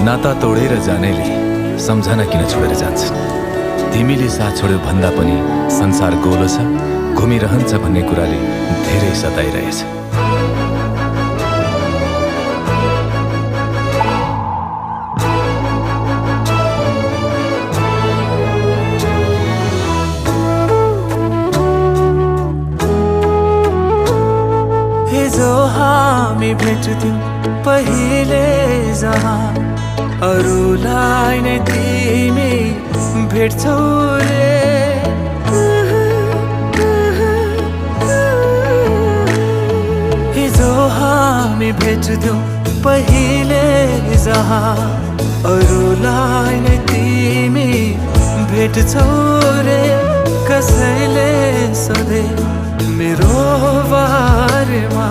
नाता तोडेर जानेले सम्झना किन छोडेर जान्छन्? तिमीले साथ छोड्यो भन्दा पनि संसार गोलो छ, घुमिरहन्छ भन्ने कुराले धेरै सताइरहेछ। हिजो हामी भेट्थ्यौं पहिले जहाँ, अरूलाई नै तिमी भेट्छौ रे। हिजो हामी भेट्थ्यौं पहिले जहाँ, अरूलाई नै तिमी भेट्छौ रे। कसैले सोधे मेरो बारेमा